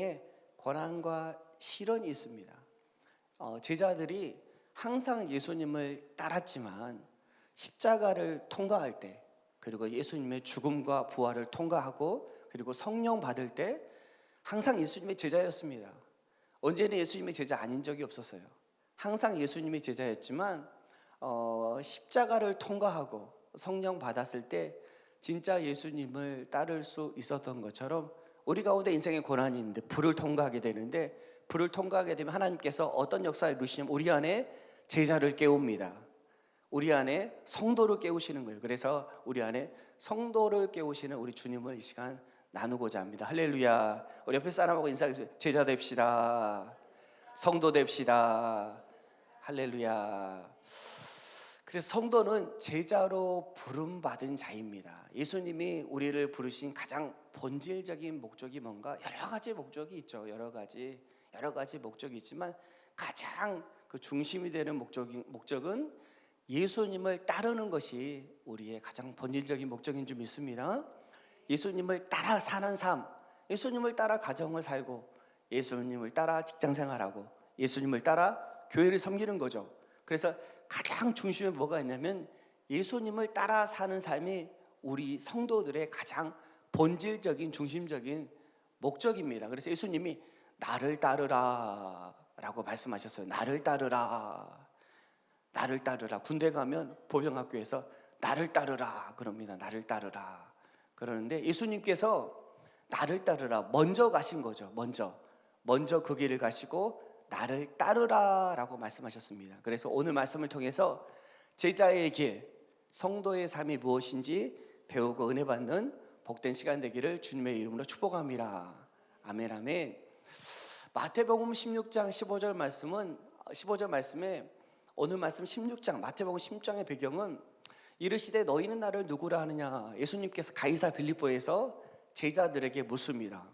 에 고난과 시련이 있습니다. 제자들이 항상 예수님을 따랐지만 십자가를 통과할 때, 그리고 예수님의 죽음과 부활을 통과하고 그리고 성령 받을 때 항상 예수님의 제자였습니다. 언제는 예수님의 제자 아닌 적이 없었어요. 항상 예수님의 제자였지만 십자가를 통과하고 성령 받았을 때 진짜 예수님을 따를 수 있었던 것처럼 우리 가운데 인생의 고난이 있는데 불을 통과하게 되는데, 불을 통과하게 되면 하나님께서 어떤 역사를 이루시냐면 우리 안에 제자를 깨웁니다. 우리 안에 성도를 깨우시는 거예요. 그래서 우리 안에 성도를 깨우시는 우리 주님을 이 시간 나누고자 합니다. 할렐루야. 우리 옆에 사람하고 인사하겠습니다. 제자 됩시다. 성도 됩시다. 할렐루야. 그래서 성도는 제자로 부름받은 자입니다. 예수님이 우리를 부르신 가장 본질적인 목적이 뭔가? 여러 가지 목적이 있죠. 여러 가지 목적이 있지만 가장 그 중심이 되는 목적은 예수님을 따르는 것이 우리의 가장 본질적인 목적인 줄 믿습니다. 예수님을 따라 사는 삶, 예수님을 따라 가정을 살고, 예수님을 따라 직장 생활하고, 예수님을 따라 교회를 섬기는 거죠. 그래서 가장 중심에 뭐가 있냐면 예수님을 따라 사는 삶이 우리 성도들의 가장 본질적인 중심적인 목적입니다. 그래서 예수님이 나를 따르라 라고 말씀하셨어요. 나를 따르라. 나를 따르라. 군대 가면 보병학교에서 나를 따르라 그럽니다. 나를 따르라 그러는데 예수님께서 나를 따르라 먼저 가신 거죠. 먼저 그 길을 가시고 나를 따르라 라고 말씀하셨습니다. 그래서 오늘 말씀을 통해서 제자의 길, 성도의 삶이 무엇인지 배우고 은혜 받는 복된 시간 되기를 주님의 이름으로 축복합니다. 아멘 아멘. 마태복음 16장 15절 말씀에 오늘 말씀 16장 마태복음 16장의 배경은 이르시되 너희는 나를 누구라 하느냐. 예수님께서 가이사 빌립보에서 제자들에게 묻습니다.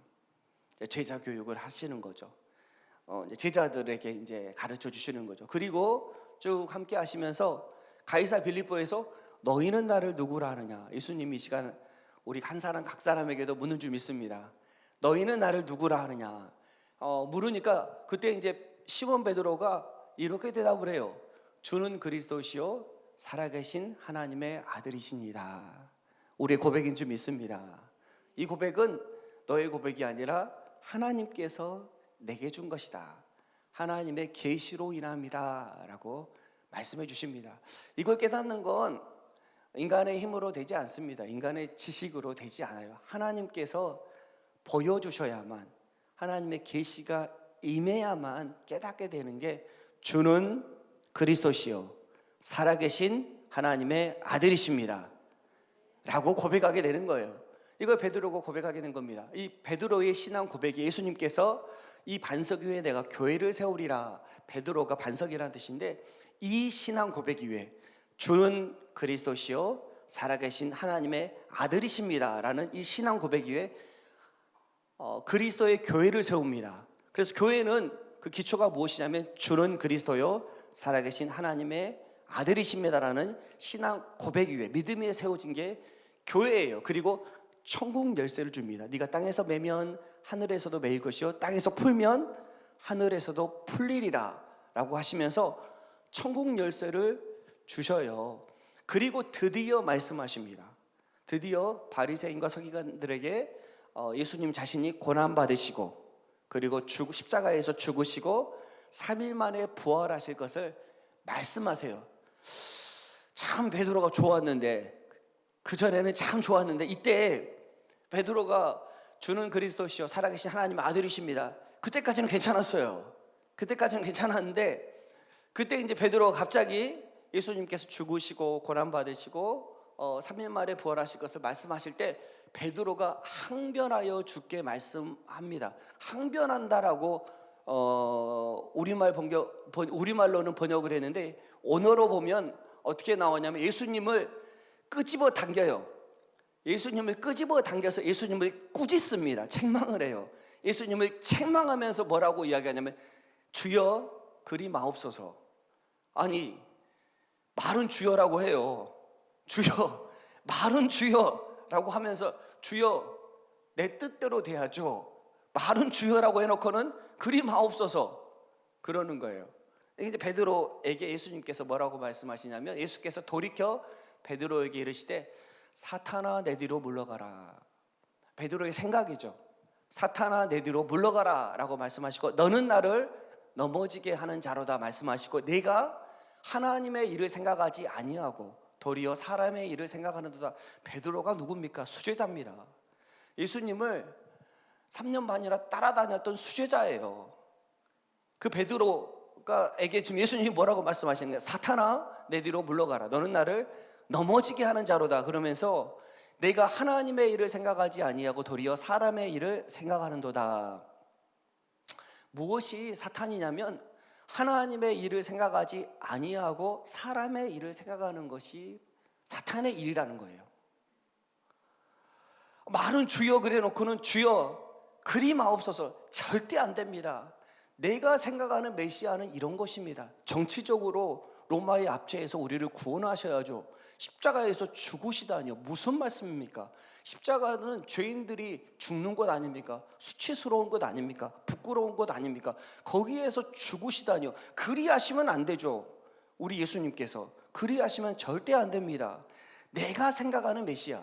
제자 교육을 하시는 거죠. 제자들에게 이제 가르쳐 주시는 거죠. 그리고 쭉 함께 하시면서 가이사 빌립보에서 너희는 나를 누구라 하느냐. 예수님이 이 시간 우리 한 사람 각 사람에게도 묻는 줄 믿습니다. 너희는 나를 누구라 하느냐. 물으니까 그때 이제 시몬 베드로가 이렇게 대답을 해요. 주는 그리스도시요 살아계신 하나님의 아들이시니라. 우리의 고백인 줄 믿습니다. 이 고백은 너의 고백이 아니라 하나님께서 내게 준 것이다. 하나님의 계시로 인합니다 라고 말씀해 주십니다. 이걸 깨닫는 건 인간의 힘으로 되지 않습니다. 인간의 지식으로 되지 않아요. 하나님께서 보여주셔야만, 하나님의 계시가 임해야만 깨닫게 되는 게 주는 그리스도시요 살아계신 하나님의 아들이십니다 라고 고백하게 되는 거예요. 이걸 베드로가 고백하게 된 겁니다. 이 베드로의 신앙 고백이 예수님께서 이 반석 위에 내가 교회를 세우리라. 베드로가 반석이라는 뜻인데 이 신앙 고백이 위에 주는 그리스도시요 살아계신 하나님의 아들이십니다 라는 이 신앙 고백 위에 그리스도의 교회를 세웁니다. 그래서 교회는 그 기초가 무엇이냐면 주는 그리스도요 살아계신 하나님의 아들이십니다 라는 신앙 고백 위에 믿음 위에 세워진 게 교회예요. 그리고 천국 열쇠를 줍니다. 네가 땅에서 매면 하늘에서도 매일 것이요 땅에서 풀면 하늘에서도 풀리리라 라고 하시면서 천국 열쇠를 주셔요. 그리고 드디어 말씀하십니다. 드디어 바리새인과 서기관들에게 예수님 자신이 고난받으시고 그리고 십자가에서 죽으시고 3일 만에 부활하실 것을 말씀하세요. 참 베드로가 좋았는데, 그전에는 참 좋았는데 이때 베드로가 주는 그리스도시요 살아계신 하나님 아들이십니다. 그때까지는 괜찮았어요. 그때까지는 괜찮았는데 그때 이제 베드로가 갑자기 예수님께서 죽으시고 고난받으시고 3일 만에 부활하실 것을 말씀하실 때 베드로가 항변하여 주께 말씀합니다. 항변한다라고 우리말로는 번역을 했는데 언어로 보면 어떻게 나오냐면 예수님을 끄집어 당겨요. 예수님을 끄집어 당겨서 예수님을 꾸짖습니다. 책망을 해요. 예수님을 책망하면서 뭐라고 이야기하냐면 주여 그리 마옵소서. 아니 말은 주여라고 해요. 주여 말은 주여라고 하면서 주여 내 뜻대로 돼야죠. 말은 주여라고 해놓고는 그리 마옵소서 그러는 거예요. 이제 베드로에게 예수님께서 뭐라고 말씀하시냐면, 예수께서 돌이켜 베드로에게 이르시되 사탄아 내 뒤로 물러가라. 베드로의 생각이죠. 사탄아 내 뒤로 물러가라 라고 말씀하시고, 너는 나를 넘어지게 하는 자로다 말씀하시고, 내가 하나님의 일을 생각하지 아니하고 도리어 사람의 일을 생각하는도다. 베드로가 누굽니까? 수제자입니다. 예수님을 3년 반이나 따라다녔던 수제자예요. 그 베드로에게 지금 예수님이 뭐라고 말씀하시는 거예요? 사탄아 내 뒤로 물러가라. 너는 나를 넘어지게 하는 자로다. 그러면서 내가 하나님의 일을 생각하지 아니하고 도리어 사람의 일을 생각하는도다. 무엇이 사탄이냐면 하나님의 일을 생각하지 아니하고 사람의 일을 생각하는 것이 사탄의 일이라는 거예요. 말은 주여 그래 놓고는 주여 그리 마옵소서, 절대 안 됩니다. 내가 생각하는 메시아는 이런 것입니다. 정치적으로 로마의 압제에서 우리를 구원하셔야죠. 십자가에서 죽으시다니요. 무슨 말씀입니까? 십자가는 죄인들이 죽는 것 아닙니까? 수치스러운 것 아닙니까? 부끄러운 것 아닙니까? 거기에서 죽으시다니요. 그리하시면 안 되죠. 우리 예수님께서 그리하시면 절대 안 됩니다. 내가 생각하는 메시아,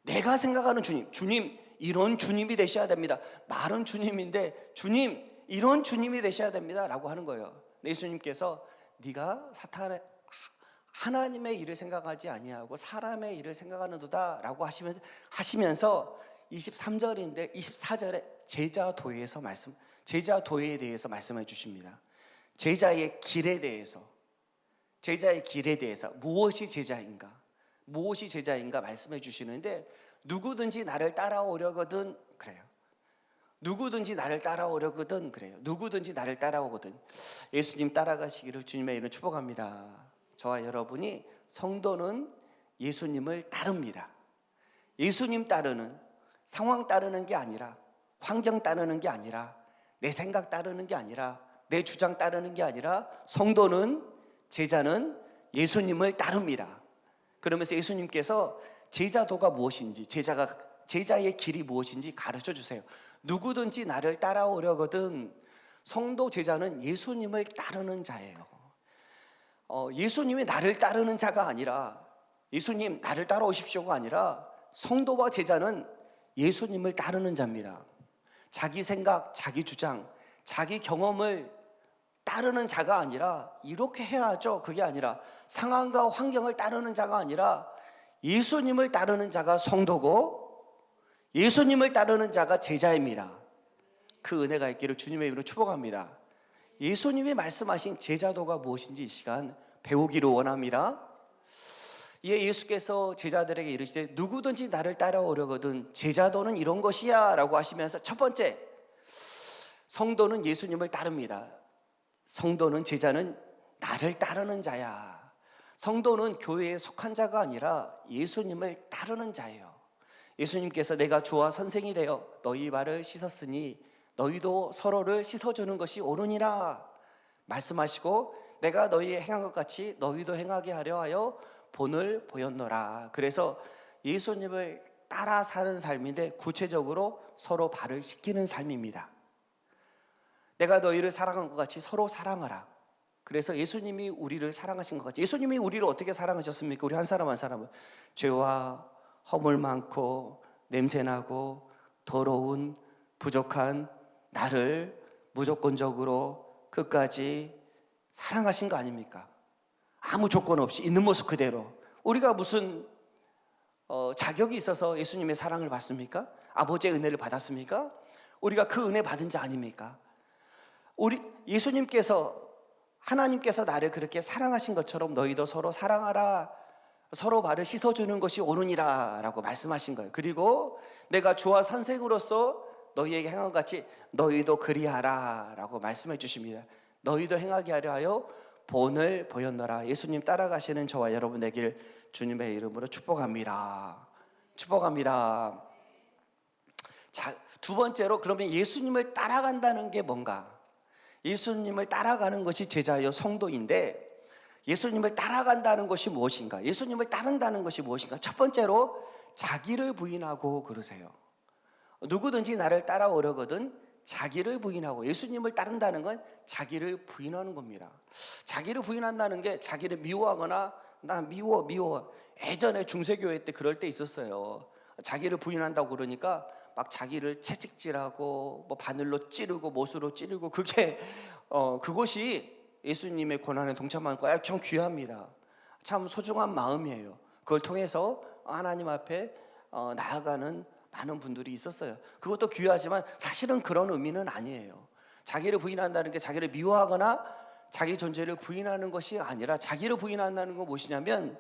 내가 생각하는 주님 이런 주님이 되셔야 됩니다. 말은 주님인데 주님 이런 주님이 되셔야 됩니다 라고 하는 거예요. 예수님께서 네가 사탄의 하나님의 일을 생각하지 아니하고 사람의 일을 생각하는도다 라고 하시면서 23절인데 24절에 제자 도에 대해서 말씀해 주십니다. 제자의 길에 대해서 무엇이 제자인가 말씀해 주시는데, 누구든지 나를 따라오려거든 그래요. 누구든지 나를 따라오거든. 예수님 따라가시기를 주님의 이름으로 축복합니다. 저와 여러분이, 성도는 예수님을 따릅니다. 예수님 따르는, 상황 따르는 게 아니라, 환경 따르는 게 아니라, 내 생각 따르는 게 아니라, 내 주장 따르는 게 아니라, 성도는, 제자는 예수님을 따릅니다. 그러면서 예수님께서 제자도가 무엇인지, 제자의 길이 무엇인지 가르쳐 주세요. 누구든지 나를 따라오려거든. 성도 제자는 예수님을 따르는 자예요. 예수님이 나를 따르는 자가 아니라, 예수님 나를 따라오십시오가 아니라, 성도와 제자는 예수님을 따르는 자입니다. 자기 생각, 자기 주장, 자기 경험을 따르는 자가 아니라, 이렇게 해야죠 그게 아니라, 상황과 환경을 따르는 자가 아니라 예수님을 따르는 자가 성도고 예수님을 따르는 자가 제자입니다. 그 은혜가 있기를 주님의 이름으로 축복합니다. 예수님이 말씀하신 제자도가 무엇인지 이 시간 배우기를 원합니다. 이에 예수께서 제자들에게 이르시되 누구든지 나를 따라오려거든 제자도는 이런 것이야 라고 하시면서, 첫 번째, 성도는 예수님을 따릅니다. 성도는, 제자는 나를 따르는 자야. 성도는 교회에 속한 자가 아니라 예수님을 따르는 자예요. 예수님께서 내가 주와 선생이 되어 너희 발을 씻었으니 너희도 서로를 씻어주는 것이 옳으니라 말씀하시고, 내가 너희의 행한 것 같이 너희도 행하게 하려 하여 본을 보였노라. 그래서 예수님을 따라 사는 삶인데, 구체적으로 서로 발을 씻기는 삶입니다. 내가 너희를 사랑한 것 같이 서로 사랑하라. 그래서 예수님이 우리를 사랑하신 것 같이, 예수님이 우리를 어떻게 사랑하셨습니까? 우리 한 사람 한 사람을 죄와 허물 많고 냄새나고 더러운 부족한 나를 무조건적으로 끝까지 사랑하신 거 아닙니까? 아무 조건 없이 있는 모습 그대로. 우리가 무슨 자격이 있어서 예수님의 사랑을 받습니까? 아버지의 은혜를 받았습니까? 우리가 그 은혜 받은 자 아닙니까? 우리 예수님께서, 하나님께서 나를 그렇게 사랑하신 것처럼 너희도 서로 사랑하라, 서로 발을 씻어주는 것이 옳으니라 라고 말씀하신 거예요. 그리고 내가 주와 선생으로서 너희에게 행한 것 같이 너희도 그리하라 라고 말씀해 주십니다. 너희도 행하게 하려 하여 본을 보였노라. 예수님 따라가시는 저와 여러분 되기를 주님의 이름으로 축복합니다. 축복합니다. 자, 두 번째로, 그러면 예수님을 따라간다는 게 뭔가? 예수님을 따라가는 것이 제자요 성도인데, 예수님을 따라간다는 것이 무엇인가? 예수님을 따른다는 것이 무엇인가? 첫 번째로 자기를 부인하고 그러세요. 누구든지 나를 따라오려거든 자기를 부인하고, 예수님을 따른다는 건 자기를 부인하는 겁니다. 자기를 부인한다는 게 자기를 미워하거나 나 미워. 예전에 중세교회 때 그럴 때 있었어요. 자기를 부인한다고 그러니까 막 자기를 채찍질하고 뭐 바늘로 찌르고 못으로 찌르고, 그것이 예수님의 고난에 동참하는 거야. 참 귀합니다. 참 소중한 마음이에요. 그걸 통해서 하나님 앞에 나아가는 많은 분들이 있었어요. 그것도 귀하지만 사실은 그런 의미는 아니에요. 자기를 부인한다는 게 자기를 미워하거나 자기 존재를 부인하는 것이 아니라, 자기를 부인한다는 건 무엇이냐면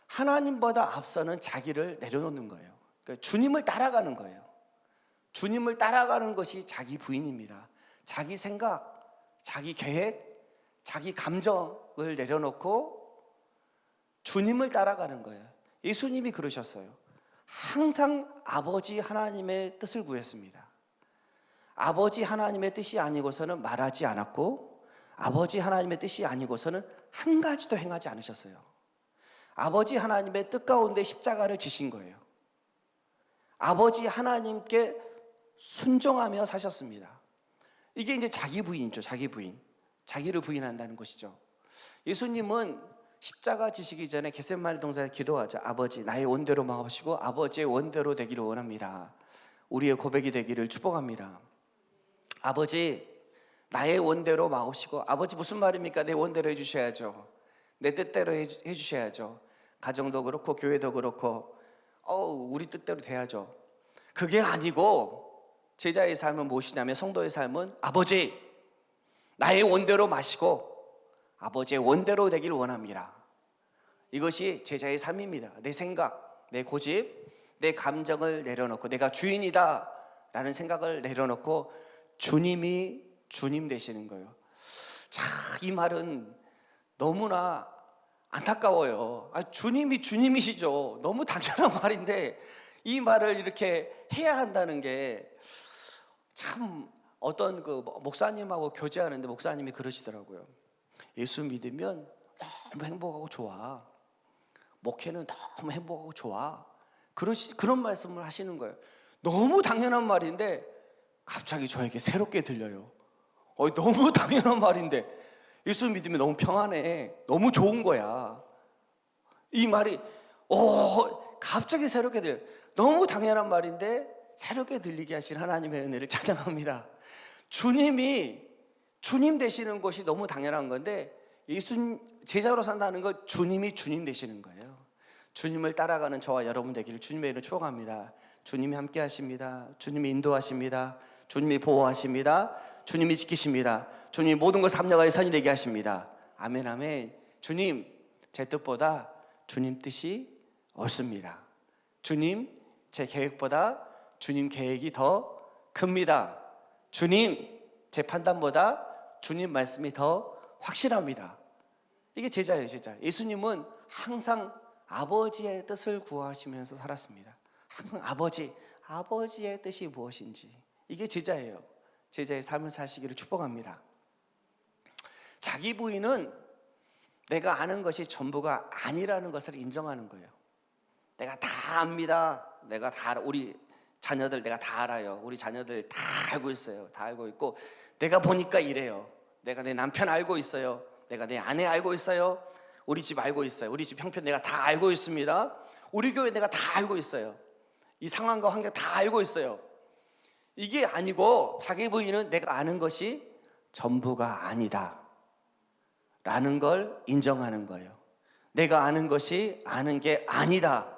하나님보다 앞서는 자기를 내려놓는 거예요. 그러니까 주님을 따라가는 거예요. 주님을 따라가는 것이 자기 부인입니다. 자기 생각, 자기 계획, 자기 감정을 내려놓고 주님을 따라가는 거예요. 예수님이 그러셨어요. 항상 아버지 하나님의 뜻을 구했습니다. 아버지 하나님의 뜻이 아니고서는 말하지 않았고, 아버지 하나님의 뜻이 아니고서는 한 가지도 행하지 않으셨어요. 아버지 하나님의 뜻 가운데 십자가를 지신 거예요. 아버지 하나님께 순종하며 사셨습니다. 이게 이제 자기 부인이죠. 자기 부인. 자기를 부인한다는 것이죠. 예수님은 십자가 지시기 전에 겟세마네 동산에 기도하죠. 아버지, 나의 원대로 마옵시고 아버지의 원대로 되기를 원합니다. 우리의 고백이 되기를 축복합니다. 아버지, 나의 원대로 마옵시고. 아버지 무슨 말입니까? 내 원대로 해주셔야죠. 내 뜻대로 해주셔야죠. 가정도 그렇고 교회도 그렇고 우리 뜻대로 돼야죠. 그게 아니고 제자의 삶은 무엇이냐면, 성도의 삶은 아버지, 나의 원대로 마시고 아버지의 원대로 되기를 원합니다. 이것이 제자의 삶입니다. 내 생각, 내 고집, 내 감정을 내려놓고 내가 주인이다 라는 생각을 내려놓고 주님이 주님 되시는 거예요. 자, 이 말은 너무나 안타까워요. 주님이 주님이시죠. 너무 당연한 말인데 이 말을 이렇게 해야 한다는 게 참, 어떤 목사님하고 교제하는데 목사님이 그러시더라고요. 예수 믿으면 너무 행복하고 좋아. 목회는 너무 행복하고 좋아. 그런 말씀을 하시는 거예요. 너무 당연한 말인데 갑자기 저에게 새롭게 들려요. 너무 당연한 말인데 예수 믿으면 너무 평안해. 너무 좋은 거야. 이 말이 갑자기 새롭게 들려요. 너무 당연한 말인데 새롭게 들리게 하신 하나님의 은혜를 찬양합니다. 주님이 주님 되시는 것이 너무 당연한 건데, 제자로 산다는 건 주님이 주님 되시는 거예요. 주님을 따라가는 저와 여러분 되기를 주님의 이름으로 축복합니다. 주님이 함께 하십니다. 주님이 인도하십니다. 주님이 보호하십니다. 주님이 지키십니다. 주님이 모든 것을 합력하여 선이 되게 하십니다. 아멘, 아멘. 주님, 제 뜻보다 주님 뜻이 옳습니다. 주님, 제 계획보다 주님 계획이 더 큽니다. 주님, 제 판단보다 주님 말씀이 더 확실합니다. 이게 제자예요, 제자. 예수님은 항상 아버지의 뜻을 구하시면서 살았습니다. 항상 아버지의 뜻이 무엇인지. 이게 제자예요. 제자의 삶을 사시기를 축복합니다. 자기 부인은 내가 아는 것이 전부가 아니라는 것을 인정하는 거예요. 내가 다 압니다. 우리 자녀들 내가 다 알아요. 우리 자녀들 다 알고 있어요. 다 알고 있고, 내가 보니까 이래요. 내가 내 남편 알고 있어요. 내가 내 아내 알고 있어요. 우리 집 알고 있어요. 우리 집 형편 내가 다 알고 있습니다. 우리 교회 내가 다 알고 있어요. 이 상황과 환경 다 알고 있어요. 이게 아니고 자기 부인은 내가 아는 것이 전부가 아니다 라는 걸 인정하는 거예요. 내가 아는 것이 아는 게 아니다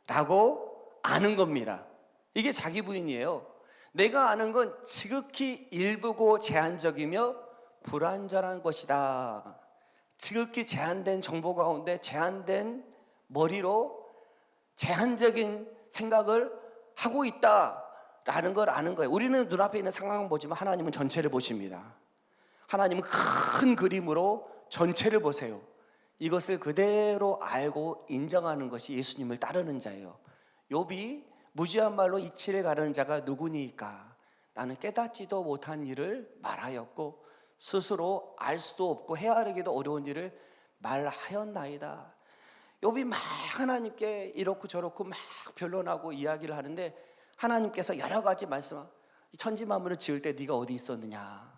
라고 아는 겁니다. 이게 자기 부인이에요. 내가 아는 건 지극히 일부고 제한적이며 불완전한 것이다. 지극히 제한된 정보 가운데 제한된 머리로 제한적인 생각을 하고 있다라는 걸 아는 거예요. 우리는 눈앞에 있는 상황을 보지만 하나님은 전체를 보십니다. 하나님은 큰 그림으로 전체를 보세요. 이것을 그대로 알고 인정하는 것이 예수님을 따르는 자예요. 욥이 무지한 말로 이치를 가르는 자가 누구니까? 나는 깨닫지도 못한 일을 말하였고 스스로 알 수도 없고 헤아리기도 어려운 일을 말하였나이다. 욥이 막 하나님께 이렇고 저렇고 막 변론하고 이야기를 하는데 하나님께서 여러 가지 말씀, 천지 만물을 지을 때 네가 어디 있었느냐,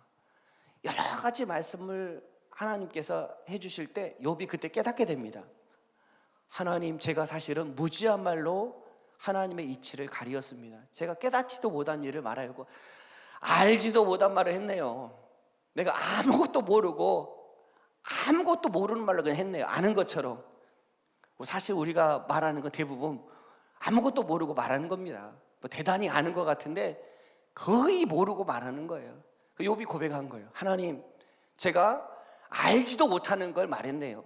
여러 가지 말씀을 하나님께서 해주실 때 욥이 그때 깨닫게 됩니다. 하나님, 제가 사실은 무지한 말로 하나님의 이치를 가리었습니다. 제가 깨닫지도 못한 일을 말하고 알지도 못한 말을 했네요. 내가 아무것도 모르고 아무것도 모르는 말로 그냥 했네요. 아는 것처럼. 사실 우리가 말하는 건 대부분 아무것도 모르고 말하는 겁니다. 뭐 대단히 아는 것 같은데 거의 모르고 말하는 거예요. 욥이 고백한 거예요. 하나님, 제가 알지도 못하는 걸 말했네요.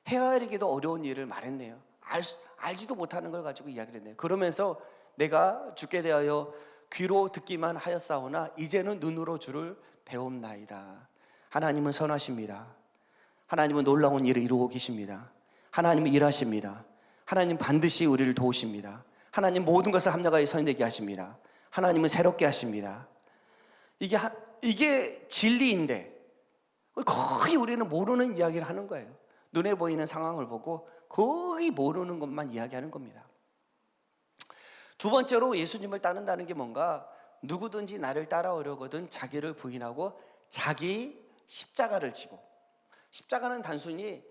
헤아리기도 어려운 일을 말했네요. 알지도 못하는 걸 가지고 이야기를 했네요. 그러면서 내가 주께 대하여 귀로 듣기만 하였사오나 이제는 눈으로 주를 배움나이다. 하나님은 선하십니다. 하나님은 놀라운 일을 이루고 계십니다. 하나님은 일하십니다. 하나님 반드시 우리를 도우십니다. 하나님 모든 것을 합력하여 선되게 하십니다. 하나님은 새롭게 하십니다. 이게 진리인데 거의 우리는 모르는 이야기를 하는 거예요. 눈에 보이는 상황을 보고 거의 모르는 것만 이야기하는 겁니다. 두 번째로 예수님을 따른다는 게 뭔가, 누구든지 나를 따라오려거든 자기를 부인하고 자기 십자가를 지고. 십자가는 단순히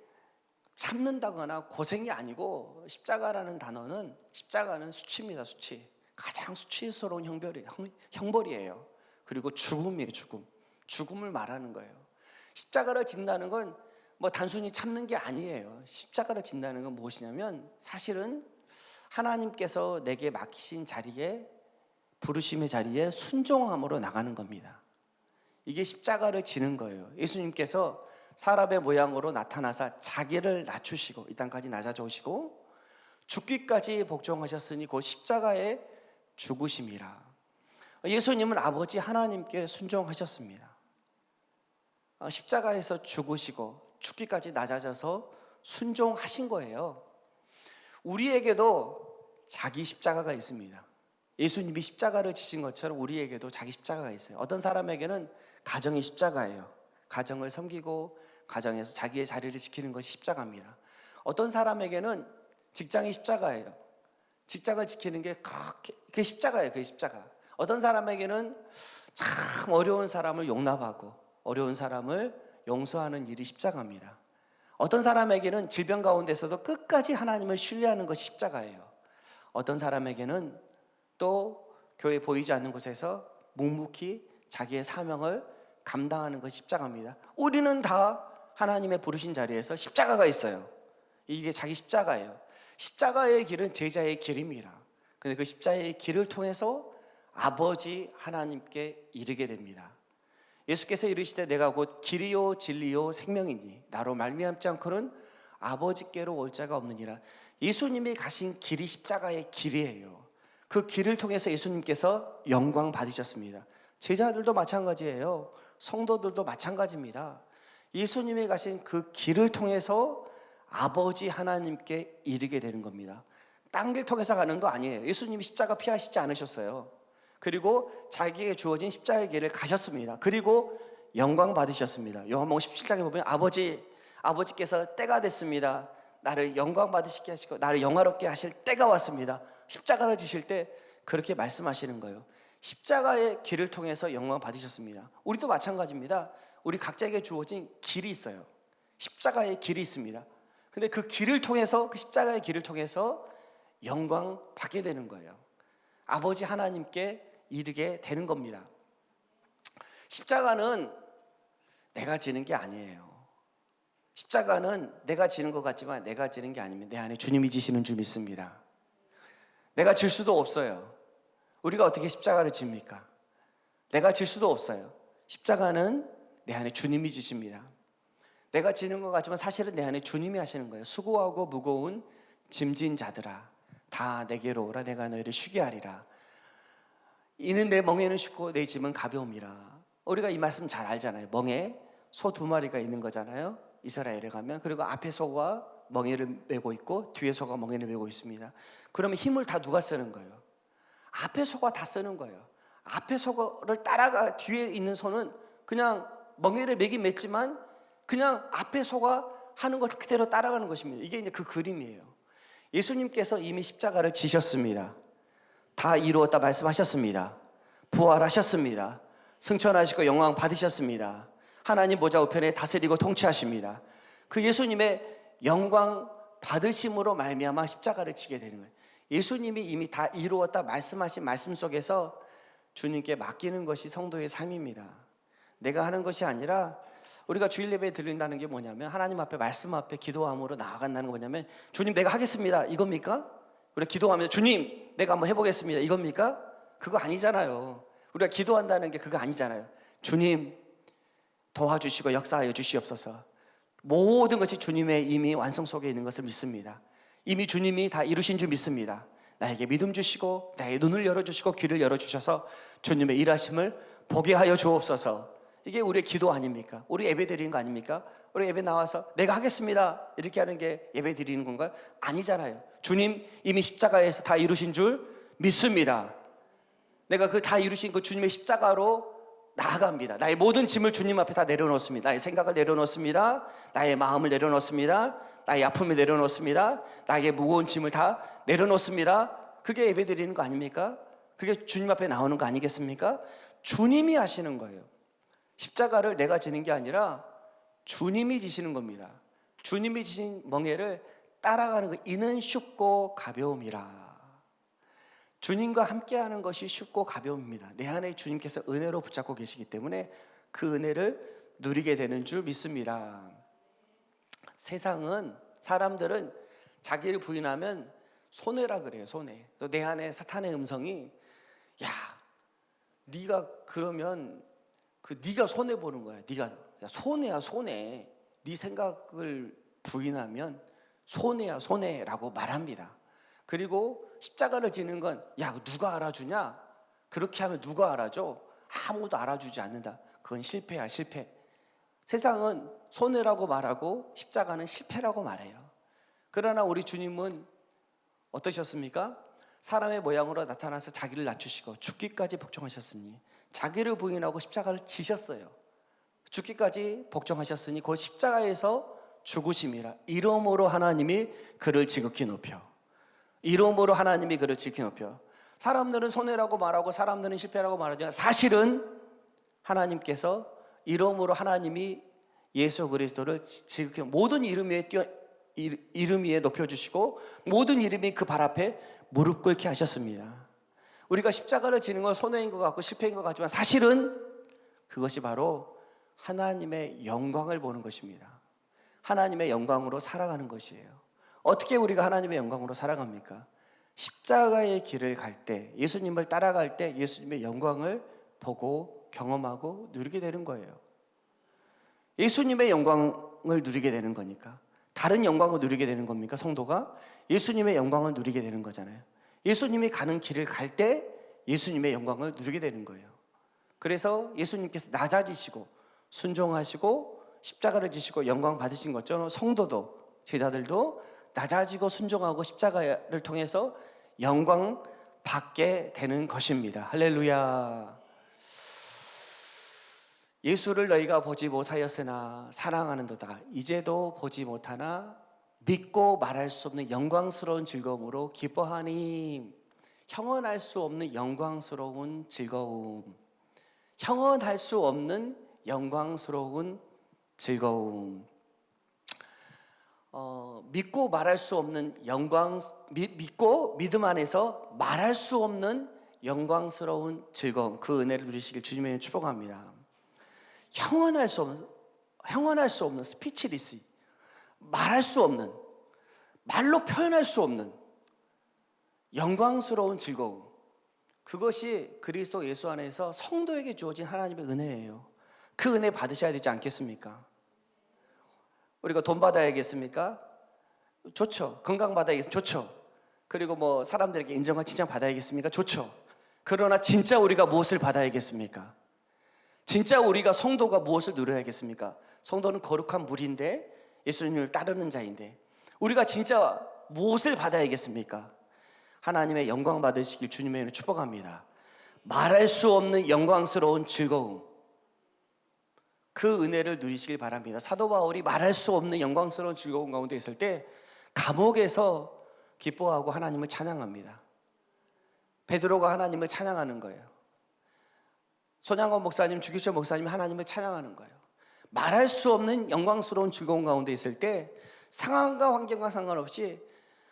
참는다거나 고생이 아니고, 십자가라는 단어는, 십자가는 수치입니다. 수치. 가장 수치스러운 형벌이에요. 그리고 죽음이에요. 죽음을 말하는 거예요. 십자가를 진다는 건 뭐 단순히 참는 게 아니에요. 십자가를 진다는 건 무엇이냐면 사실은 하나님께서 내게 맡기신 자리에, 부르심의 자리에 순종함으로 나가는 겁니다. 이게 십자가를 지는 거예요. 예수님께서 사람의 모양으로 나타나사 자기를 낮추시고 이 땅까지 낮아져 오시고 죽기까지 복종하셨으니 곧 십자가의 죽으심이라. 예수님은 아버지 하나님께 순종하셨습니다. 십자가에서 죽으시고 죽기까지 낮아져서 순종하신 거예요. 우리에게도 자기 십자가가 있습니다. 예수님이 십자가를 지신 것처럼 우리에게도 자기 십자가가 있어요. 어떤 사람에게는 가정이 십자가예요. 가정을 섬기고 가정에서 자기의 자리를 지키는 것이 십자가입니다. 어떤 사람에게는 직장이 십자가예요. 직장을 지키는 게 그게 십자가예요. 그게 십자가. 어떤 사람에게는 참 어려운 사람을 용납하고 어려운 사람을 용서하는 일이 십자가입니다. 어떤 사람에게는 질병 가운데서도 끝까지 하나님을 신뢰하는 것이 십자가예요. 어떤 사람에게는 또 교회 보이지 않는 곳에서 묵묵히 자기의 사명을 감당하는 것이 십자가입니다. 우리는 다 하나님의 부르신 자리에서 십자가가 있어요. 이게 자기 십자가예요. 십자가의 길은 제자의 길입니다. 근데 그 십자가의 길을 통해서 아버지 하나님께 이르게 됩니다. 예수께서 이르시되 내가 곧 길이요 진리요 생명이니 나로 말미암지 않고는 아버지께로 올 자가 없느니라. 예수님이 가신 길이 십자가의 길이에요. 그 길을 통해서 예수님께서 영광 받으셨습니다. 제자들도 마찬가지예요. 성도들도 마찬가지입니다. 예수님이 가신 그 길을 통해서 아버지 하나님께 이르게 되는 겁니다. 딴 길 통해서 가는 거 아니에요. 예수님이 십자가 피하시지 않으셨어요. 그리고 자기에게 주어진 십자가의 길을 가셨습니다. 그리고 영광 받으셨습니다. 요한복음 17장에 보면 아버지께서 때가 됐습니다. 나를 영광 받으시게 하시고 나를 영화롭게 하실 때가 왔습니다. 십자가를 지실 때 그렇게 말씀하시는 거예요. 십자가의 길을 통해서 영광 받으셨습니다. 우리도 마찬가지입니다. 우리 각자에게 주어진 길이 있어요. 십자가의 길이 있습니다. 근데 그 길을 통해서, 그 십자가의 길을 통해서 영광 받게 되는 거예요. 아버지 하나님께 이르게 되는 겁니다. 십자가는 내가 지는 게 아니에요. 십자가는 내가 지는 것 같지만 내가 지는 게 아니면 내 안에 주님이 지시는 줄 믿습니다. 내가 질 수도 없어요. 우리가 어떻게 십자가를 집니까? 내가 질 수도 없어요. 십자가는 내 안에 주님이 지십니다. 내가 지는 것 같지만 사실은 내 안에 주님이 하시는 거예요. 수고하고 무거운 짐진 자들아 다 내게로 오라 내가 너희를 쉬게 하리라. 이는 내 멍에는 쉽고 내 짐은 가벼움이라. 우리가 이 말씀 잘 알잖아요. 멍에 소 2마리가 있는 거잖아요. 이스라엘에 가면. 그리고 앞에 소가 멍에를 메고 있고 뒤에 소가 멍에를 메고 있습니다. 그러면 힘을 다 누가 쓰는 거예요? 앞에 소가 다 쓰는 거예요. 앞에 소를 따라가 뒤에 있는 소는 그냥 멍에를 메긴 맸지만 그냥 앞에 소가 하는 것 그대로 따라가는 것입니다. 이게 이제 그 그림이에요. 예수님께서 이미 십자가를 지셨습니다. 다 이루었다 말씀하셨습니다. 부활하셨습니다. 승천하시고 영광 받으셨습니다. 하나님 보좌 우편에 다스리고 통치하십니다. 그 예수님의 영광 받으심으로 말미암아 십자가를 지게 되는 거예요. 예수님이 이미 다 이루었다 말씀하신 말씀 속에서 주님께 맡기는 것이 성도의 삶입니다. 내가 하는 것이 아니라 우리가 주일 예배 드린다는 게 뭐냐면 하나님 앞에 말씀 앞에 기도함으로 나아간다는 거 뭐냐면 주님 내가 하겠습니다 이겁니까? 우리가 기도하면서 주님 내가 한번 해보겠습니다 이겁니까? 그거 아니잖아요. 우리가 기도한다는 게 그거 아니잖아요. 주님 도와주시고 역사하여 주시옵소서. 모든 것이 주님의 이미 완성 속에 있는 것을 믿습니다. 이미 주님이 다 이루신 줄 믿습니다. 나에게 믿음 주시고 나의 눈을 열어주시고 귀를 열어주셔서 주님의 일하심을 보게 하여 주옵소서. 이게 우리의 기도 아닙니까? 우리 예배 드리는 거 아닙니까? 우리 예배 나와서 내가 하겠습니다 이렇게 하는 게 예배 드리는 건가요? 아니잖아요. 주님 이미 십자가에서 다 이루신 줄 믿습니다. 내가 그 다 이루신 그 주님의 십자가로 나아갑니다. 나의 모든 짐을 주님 앞에 다 내려놓습니다. 나의 생각을 내려놓습니다. 나의 마음을 내려놓습니다. 나의 아픔을 내려놓습니다. 나에게 무거운 짐을 다 내려놓습니다. 그게 예배 드리는 거 아닙니까? 그게 주님 앞에 나오는 거 아니겠습니까? 주님이 하시는 거예요. 십자가를 내가 지는 게 아니라 주님이 지시는 겁니다. 주님이 지신 멍에를 따라가는 거. 이는 쉽고 가벼움이라. 주님과 함께하는 것이 쉽고 가벼움입니다. 내 안에 주님께서 은혜로 붙잡고 계시기 때문에 그 은혜를 누리게 되는 줄 믿습니다. 세상은 사람들은 자기를 부인하면 손해라 그래요. 손해. 또 내 안에 사탄의 음성이 야 네가 그러면 네가 손해 보는 거야. 네가 야, 손해야 손해. 네 생각을 부인하면 손해야 손해라고 말합니다. 그리고 십자가를 지는 건 야 누가 알아주냐? 그렇게 하면 누가 알아줘? 아무도 알아주지 않는다. 그건 실패야 실패. 세상은 손해라고 말하고 십자가는 실패라고 말해요. 그러나 우리 주님은 어떠셨습니까? 사람의 모양으로 나타나서 자기를 낮추시고 죽기까지 복종하셨으니 자기를 부인하고 십자가를 지셨어요. 죽기까지 복종하셨으니 그 십자가에서 죽으심이라. 이러므로 하나님이 그를 지극히 높여. 이러므로 하나님이 그를 지극히 높여. 사람들은 손해라고 말하고 사람들은 실패라고 말하지만 사실은 하나님께서 이러므로 하나님이 예수 그리스도를 지극히 모든 이름 위에 높여주시고 모든 이름이 그 발 앞에 무릎 꿇게 하셨습니다. 우리가 십자가를 지는 건 손해인 것 같고 실패인 것 같지만 사실은 그것이 바로 하나님의 영광을 보는 것입니다. 하나님의 영광으로 살아가는 것이에요. 어떻게 우리가 하나님의 영광으로 살아갑니까? 십자가의 길을 갈 때, 예수님을 따라갈 때 예수님의 영광을 보고 경험하고 누리게 되는 거예요. 예수님의 영광을 누리게 되는 거니까. 다른 영광을 누리게 되는 겁니까? 성도가 예수님의 영광을 누리게 되는 거잖아요. 예수님이 가는 길을 갈 때 예수님의 영광을 누리게 되는 거예요. 그래서 예수님께서 낮아지시고 순종하시고 십자가를 지시고 영광 받으신 것처럼 성도도 제자들도 낮아지고 순종하고 십자가를 통해서 영광 받게 되는 것입니다. 할렐루야. 예수를 너희가 보지 못하였으나 사랑하는도다. 이제도 보지 못하나 믿고 말할 수 없는 영광스러운 즐거움으로 기뻐하니. 형언할 수 없는 영광스러운 즐거움. 형언할 수 없는 영광스러운 즐거움. 믿고 말할 수 없는 영광, 믿고 믿음 안에서 말할 수 없는 영광스러운 즐거움, 그 은혜를 누리시길 주님의 이름으로 축복합니다. 형언할 수 없는 스피치리스, 말할 수 없는, 말로 표현할 수 없는 영광스러운 즐거움, 그것이 그리스도 예수 안에서 성도에게 주어진 하나님의 은혜예요. 그 은혜 받으셔야 되지 않겠습니까? 우리가 돈 받아야겠습니까? 좋죠. 건강 받아야겠습니까? 좋죠. 그리고 뭐 사람들에게 인정과 칭찬 받아야겠습니까? 좋죠. 그러나 진짜 우리가 무엇을 받아야겠습니까? 진짜 우리가 성도가 무엇을 누려야겠습니까? 성도는 거룩한 무리인데 예수님을 따르는 자인데 우리가 진짜 무엇을 받아야겠습니까? 하나님의 영광 받으시길 주님의 이름으로 축복합니다. 말할 수 없는 영광스러운 즐거움, 그 은혜를 누리시길 바랍니다. 사도 바울이 말할 수 없는 영광스러운 즐거움 가운데 있을 때 감옥에서 기뻐하고 하나님을 찬양합니다. 베드로가 하나님을 찬양하는 거예요. 손양원 목사님, 주기철 목사님이 하나님을 찬양하는 거예요. 말할 수 없는 영광스러운 즐거움 가운데 있을 때 상황과 환경과 상관없이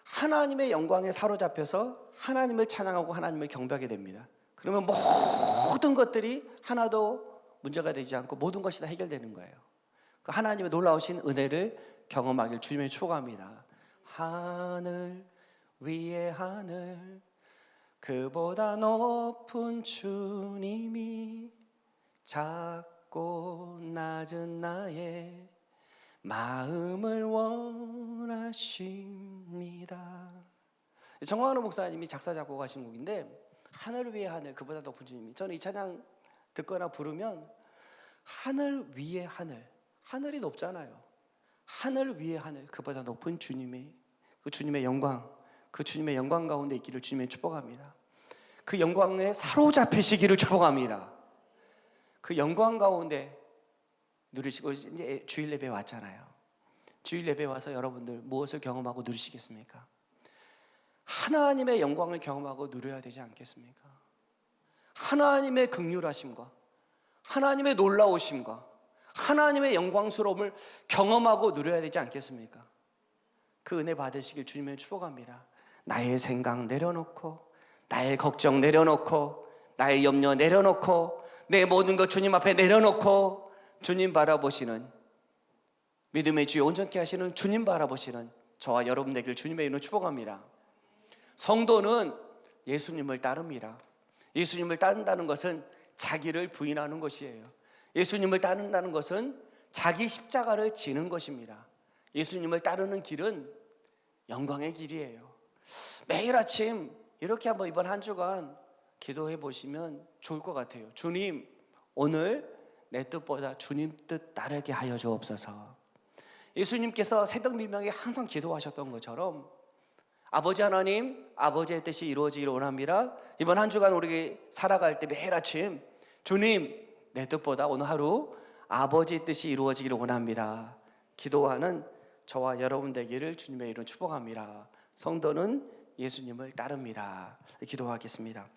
하나님의 영광에 사로잡혀서 하나님을 찬양하고 하나님을 경배하게 됩니다. 그러면 모든 것들이 하나도 문제가 되지 않고 모든 것이 다 해결되는 거예요. 하나님의 놀라우신 은혜를 경험하길 주님의 축복합니다. 하늘 위에 하늘, 그보다 높은 주님이 작고 낮은 나의 마음을 원하십니다. 정광훈 목사님이 작사 작곡하신 곡인데, 하늘 위에 하늘, 그보다 높은 주님이. 저는 이 찬양 듣거나 부르면 하늘 위에 하늘, 하늘이 높잖아요. 하늘 위에 하늘, 그보다 높은 주님이, 그 주님의 영광, 그 주님의 영광 가운데 있기를 주님의 축복합니다. 그 영광에 사로잡히시기를 축복합니다. 그 영광 가운데 누리시고, 이제 주일 예배 왔잖아요. 주일 예배 와서 여러분들 무엇을 경험하고 누리시겠습니까? 하나님의 영광을 경험하고 누려야 되지 않겠습니까? 하나님의 긍휼하심과 하나님의 놀라우심과 하나님의 영광스러움을 경험하고 누려야 되지 않겠습니까? 그 은혜 받으시길 주님의 축복합니다. 나의 생각 내려놓고, 나의 걱정 내려놓고, 나의 염려 내려놓고, 내 모든 것 주님 앞에 내려놓고, 주님 바라보시는, 믿음의 주여 온전케 하시는 주님 바라보시는 저와 여러분 되길 주님의 이름으로 축복합니다. 성도는 예수님을 따릅니다. 예수님을 따른다는 것은 자기를 부인하는 것이에요. 예수님을 따른다는 것은 자기 십자가를 지는 것입니다. 예수님을 따르는 길은 영광의 길이에요. 매일 아침 이렇게 한번 이번 한 주간 기도해 보시면 좋을 것 같아요. 주님, 오늘 내 뜻보다 주님 뜻 따르게 하여 주옵소서. 예수님께서 새벽 미명에 항상 기도하셨던 것처럼 아버지 하나님, 아버지의 뜻이 이루어지기를 원합니다. 이번 한 주간 우리 살아갈 때 매일 아침 주님, 내 뜻보다 오늘 하루 아버지의 뜻이 이루어지기를 원합니다. 기도하는 저와 여러분 되기를 주님의 이름으로 축복합니다. 성도는 예수님을 따릅니다. 기도하겠습니다.